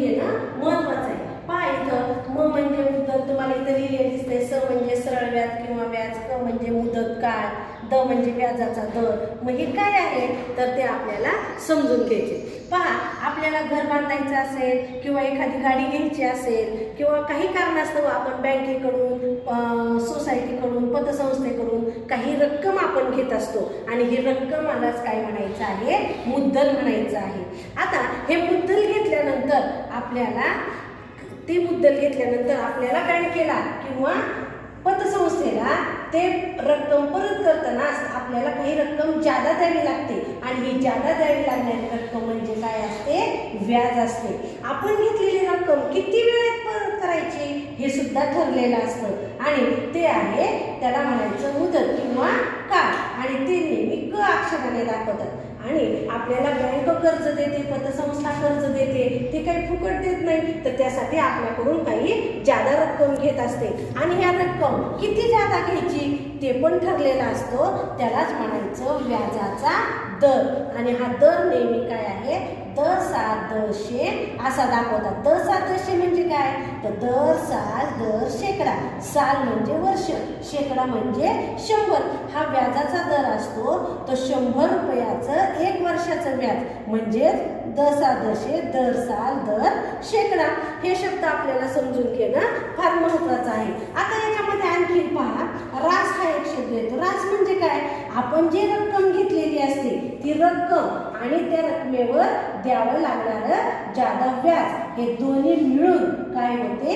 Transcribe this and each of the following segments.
घेणं महत्वाचं आहे. पहा इथं म म्हणजे मुदत तुम्हाला इथं लिहिले दिसते. स म्हणजे सरळ व्याज किंवा व्याज, क म्हणजे मुदत काळ, द म्हणजे व्याजाचा दर. मग हे काय आहे तर ते आपल्याला समजून घ्यायचे. पहा आपल्याला घर बांधायचं असेल किंवा एखादी गाडी घ्यायची असेल किंवा काही कारणास्तव आपण बँकेकडून, सोसायटीकडून, पतसंस्थेकडून काही रक्कम आपण घेत असतो आणि ही रक्कमालाच काय म्हणायचं आहे, मुद्दल म्हणायचं आहे. आता हे मुद्दल घेतल्यानंतर आपल्याला बँकेला किंवा पतसंस्थेला ते रक्कम परत करताना आपल्याला काही रक्कम जादा द्यावी लागते आणि ही जादा द्यावी लागणारी रक्कम म्हणजे काय असते, व्याज असते. आपण घेतलेली रक्कम किती वेळात परत करायची हे सुद्धा ठरलेलं असतं आणि ते आहे त्याला म्हणायचं मुदत किंवा काळ आणि ते नेहमी क अक्षराने दाखवतात. आणि आपल्याला बँक कर्ज देते, पतसंस्था कर्ज देते, ते काही फुकट देत नाही, तर त्यासाठी आपल्याकडून काही जादा रक्कम घेत असते आणि ह्या रक्कम किती जादा घ्यायची ते पण ठरलेला असतो. त्यालाच म्हणायचं व्याजाचा दर आणि हा दर नेहमी काय आहे, दशे असा दाखवतात. दशे म्हणजे काय तर दर साल दर शेकडा, साल म्हणजे वर्ष, शेकडा म्हणजे 100. हा व्याजाचा दर असतो तो 100 रुपयाचं 1 वर्षाचं व्याज म्हणजे दशे, दर साल दर शेकडा. हे शब्द आपल्याला समजून घेणं फार महत्वाचं आहे. आता याच्यामध्ये आणखी पहा, रास हा एक शब्द येतो. रास म्हणजे काय, आपण जी रक्कम घेतलेली असते ती रक्कम आणि त्या रकमेवर द्यावं लागणारं जादा व्याज हे दोन्ही मिळून काय होते,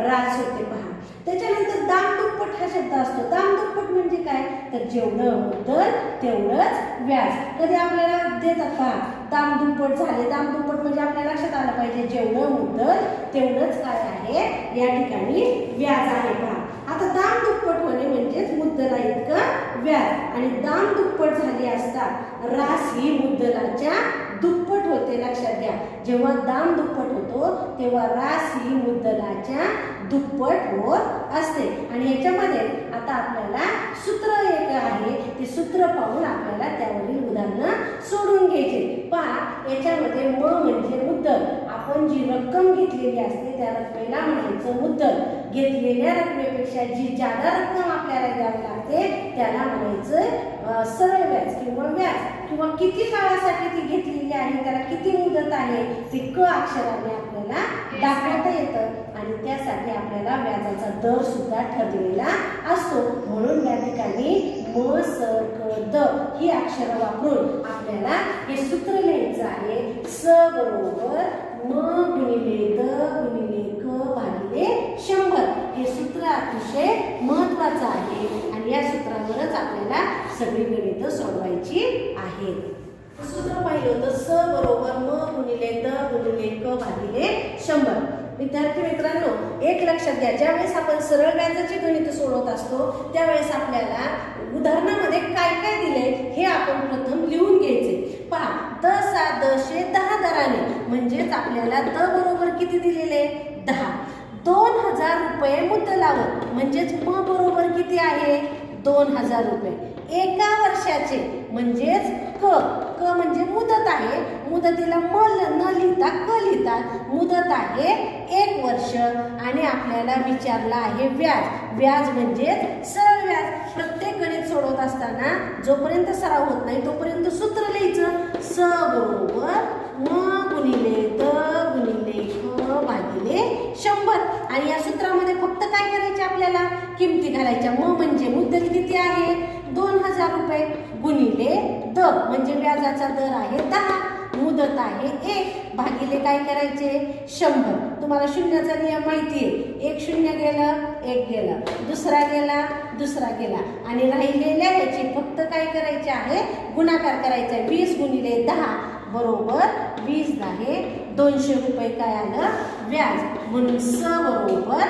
रास होते. पहा त्याच्यानंतर दाम दुप्पट हा शब्द असतो. दाम दुप्पट म्हणजे काय तर जेवढं मुद्दल तेवढंच व्याज. कधी आपल्याला देतात पहा दाम दुप्पट झाले, दाम दुप्पट म्हणजे आपल्या लक्षात आलं पाहिजे जेवढं मुद्दल तेवढंच काय आहे या ठिकाणी व्याज आहे. पहा आता दाम दुप्पट होणे म्हणजेच मुद्दला इतकं व्याज आणि दाम दुप्पट झाली असता रास ही मुद्दलाच्या दुप्पट होते. लक्षात घ्या, जेव्हा दाम दुप्पट होतो तेव्हा रास ही मुद्दलाच्या दुप्पट होत असते. आणि याच्यामध्ये आता आपल्याला सूत्र एक आहे, ते सूत्र पाहून आपल्याला त्यावरील उदाहरणं सोडून घ्यायचे. पहा याच्यामध्ये म म्हणजे मुद्दल, आपण जी रक्कम घेतलेली असते त्या रकमेला म्हणायचं मुद्दल. घेतलेल्या रकमेपेक्षा जी जादा रक्कम आपल्याला द्यावी लागते त्याला म्हणायचं सरळ व्याज किंवा व्याज किंवा किती काळासाठी ती घेतलेली आहे त्याला किती मुदत आहे ते क अक्षराने आपल्याला दाखवता येतं आणि त्यासाठी आपल्याला व्याजाचा दर सुद्धा ठरलेला असतो. म्हणून या ठिकाणी म स क द ही अक्षर वापरून आपल्याला हे सूत्र लिहायचं आहे. स बरोबर म गुणिले द गुणिले क भागिले 100. हे सूत्र अतिशय महत्वाचं आहे आणि या सूत्रावरच आपल्याला सगळी गणितं सोडवायची आहेत. सूत्र पाहिलं होतं स बरोबर म गुणिले द गुणिले क भागिले 100. विद्यार्थी मित्रांनो एक लक्षात घ्या, ज्यावेळेस आपण सरळ व्याजाची गणित सोडवत असतो त्यावेळेस आपल्याला उदाहरणामध्ये काय काय दिले हे आपण प्रथम लिहून घ्यायचे. पहा दशे 10 दराने म्हणजेच आपल्याला द बरोबर किती दिलेले 10. 2000 रुपये मुद्दलावर म्हणजेच म बरोबर किती आहे 2000 रुपये. एका वर्षाचे म्हणजेच क म्हणजे मुदत आहे, मुदतीला म न लिहिता क लिहितात. मुदत आहे 1 वर्ष आणि आपल्याला विचारला आहे व्याज. व्याज म्हणजे सरळ व्याज. प्रत्येक गणित सोडवत असताना जोपर्यंत सराव होत नाही तोपर्यंत सूत्र लिहायचं. स बरोबर म गुणिले द गुणिले क भागिले 100 आणि या सूत्रामध्ये फक्त काय करायचे आपल्याला किमती घालायच्या. म म्हणजे मुद्दल किती आहे 2000 रुपये गुणिले द म्हणजे व्याजाचा दर आहे 10, मुदत आहे 1 भागिले काय करायचे 100. तुम्हाला शून्याचा नियम माहिती आहे. 1 शून्य गेलं 1 गेलं, दुसरा गेला दुसरा गेला आणि राहिलेल्या याची फक्त काय करायचे आहे गुणाकार करायचा. 20 गुणिले 10 बरोबर 20 10 200 रुपये काय आलं व्याज. म्हणून स बरोबर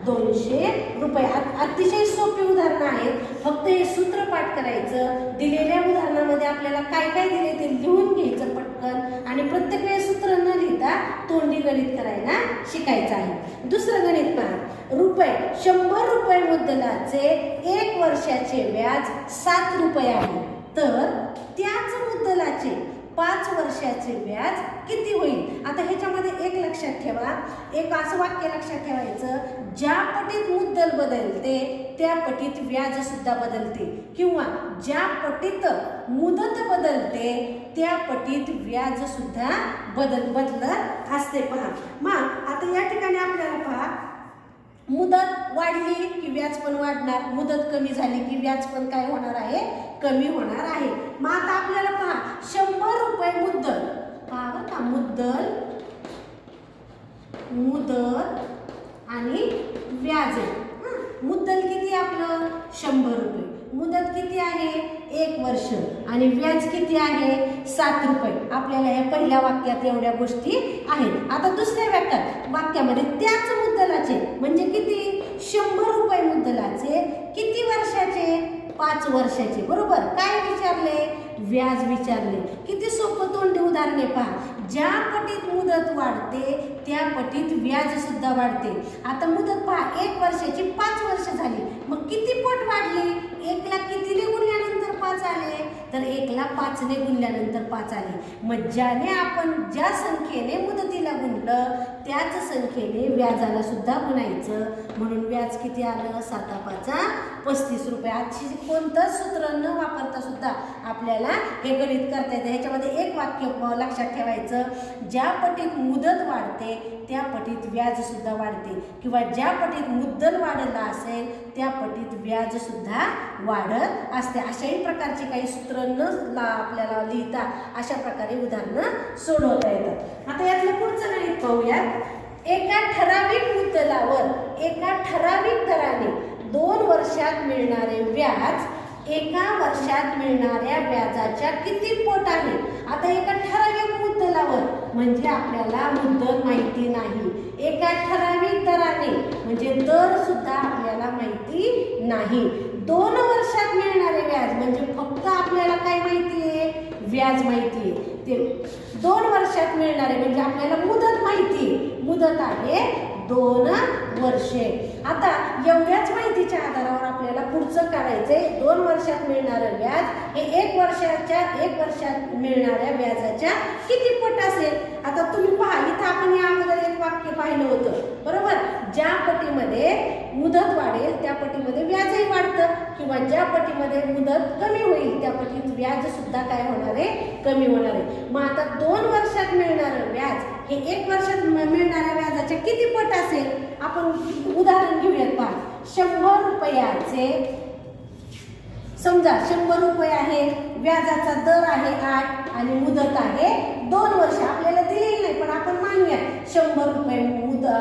200 रुपये. अतिशय सोपी उदाहरणं आहेत, फक्त हे सूत्र पाठ करायचं. दिलेल्या उदाहरणामध्ये आपल्याला काय काय दिले ते लिहून घ्यायचं पटकन आणि प्रत्येक वेळेस सूत्र न लिहिता तोंडी गणित करायला शिकायचं आहे. दुसरं गणित पहा, रुपये 100 रुपये मुद्दलाचे 1 वर्षाचे व्याज 7 रुपये आहे, तर त्याच मुद्दलाचे 5 वर्षाचे व्याज किती होईल. आता ह्याच्यामध्ये एक लक्षात ठेवा, ठेवा, एक असं वाक्य लक्षात ठेवायचं, ज्या पटीत मुद्दल बदलते त्या पटीत व्याज सुद्धा बदलते, किंवा ज्या पटीत मुदत बदलते त्या पटीत व्याज सुद्धा बदलत असते. पहा मग आता या ठिकाणी आपल्याला पहा, मुदत वाढली की व्याज पण वाढणार, मुदत कमी झाली की व्याज पण काय होणार आहे, कमी होणार आहे. मग आता आपल्याला पहा 100 रुपये मुद्दल, पहा बरं का, मुदत आणि व्याज. मुद्दल किती आपलं 100 रुपये, मुदत किती आहे 1 वर्ष, आणि व्याज किती आहे 7 रुपये. आपल्याला या पहिल्या वाक्यात एवढ्या गोष्टी आहेत. आता दुसऱ्या वाक्यामध्ये त्याच मुद्दलाचे म्हणजे किती 100 रुपये मुद्दलाचे किती वर्षाचे, 5 वर्षाचे. बरोबर, काय विचारले, व्याज विचारले. किती सोपं तोंडी उदाहरणे पहा, ज्या पटीत मुदत वाढते त्या पटीत व्याज सुद्धा वाढते. आता मुदत पहा 1 वर्षाची 5 वर्ष झाली, मग किती पट वाढली, 1 ला कितीने गुणल्यानंतर 5 आले, तर 1 ला 5 ने गुणल्यानंतर 5 आले. मग ज्याने आपण ज्या संख्येने मुदतीला गुणलं त्याच संख्येने व्याजाला सुद्धा गुणायचं, म्हणून व्याज किती आलं 7 5 35 रुपये. आजची कोणतंच सूत्र न वापरता सुद्धा आपल्याला हे गणित करता येतं. ह्याच्यामध्ये एक वाक्य लक्षात ठेवायचं, ज्या पटीत मुदत वाढते त्या पटीत व्याज सुद्धा वाढते, किंवा ज्या पटीत मुद्दल वाढला असेल त्या पटीत व्याज सुद्धा वाढत असते. अशाही प्रकारची काही सूत्र न आपल्याला लिहिता अशा प्रकारे उदाहरणं सोडवता येतात. आता यातलं पुढचं गणित पाहूया. एका ठराविक मुद्दलावर एका ठराविक दराने 2 वर्षात मिळणारे व्याज 1 वर्षात मिळणाऱ्या व्याजाच्या किती पट आहे. आता एका ठराविक मुद्दलावर म्हणजे आपल्याला मुद्दल माहिती नाही, एका ठराविक दराने म्हणजे दर सुद्धा आपल्याला माहिती नाही. 2 वर्षात मिळणारे व्याज म्हणजे फक्त आपल्याला काय माहिती आहे, व्याज माहिती आहे. ते 2 वर्षात मिळणारे म्हणजे आपल्याला मुदत माहिती आहे, मुदत आहे 2 वर्षे. आता एवढ्याच माहितीच्या आधारावर आपल्याला पुढचं काढायचंय. 2 वर्षात मिळणारं व्याज हे 1 वर्षात मिळणाऱ्या व्याजाच्या किती पट असेल. आता तुम्ही पहा, इथं आपण या अगोदर एक वाक्य पाहिलं होतं, बरोबर, ज्या पटीमध्ये मुदत वाढेल त्या पटीमध्ये व्याजही वाढतं, किंवा ज्या पटीमध्ये मुदत कमी होईल त्या पटीत व्याज सुद्धा काय होणार आहे, कमी होणार आहे. मग आता 2 वर्षात मिळणारं व्याज हे 1 वर्षात मिळणाऱ्या व्याजाच्या किती पट असेल. आपण उदाहरण घेऊयात. पहा 100 रुपयाचे, समजा 100 रुपये आहे, व्याजाचा दर आहे 8 आणि मुदत आहे 2 वर्ष. आपल्याला दिलेली नाही पण आपण मानूया 100 रुपये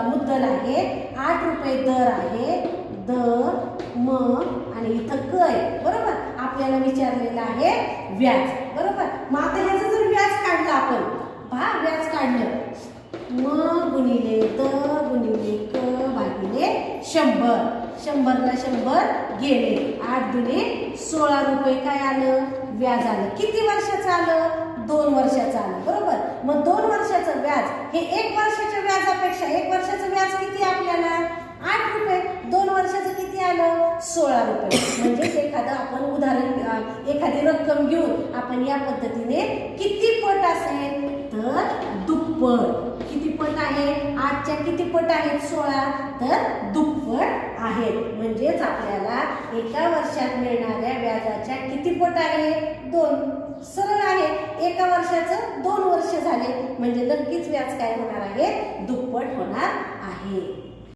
मुद्दल आहे, 8 रुपये दर आहे, दर मग आणि इथं क आहे, बरोबर. आपल्याला विचारलेलं आहे व्याज, बरोबर. मग आता ह्याचं जर व्याज काढलं आपण, पहा व्याज काढलं, म गुणिले द गुणिले क भागिले 100. 100 ला 100 गेले, 8 दुने 16 रुपये काय आलं, व्याज आलं. किती वर्षाचं आलं, 2 वर्षाचं आलं, बरोबर. मग 2 वर्षाचं व्याज हे 1 वर्षाच्या व्याजापेक्षा 1 वर्षाचं व्याज किती आपल्याला 8 रुपये, 2 वर्षाचं किती आलं 16 रुपये. म्हणजे एखादं आपण उदाहरण, एखादी रक्कम घेऊन आपण या पद्धतीने किती पट असेल तर दुप्पट. किती पट आहे, 8च्या किती पट आहेत 16, तर दुप्पट आहेत. म्हणजेच आपल्याला 1 वर्षात मिळणाऱ्या व्याजाच्या किती पट आहे 2. सरळ आहे, 1 वर्षाचं 2 वर्ष झाले म्हणजे नक्कीच व्याज काय होणार आहे, दुप्पट होणार आहे.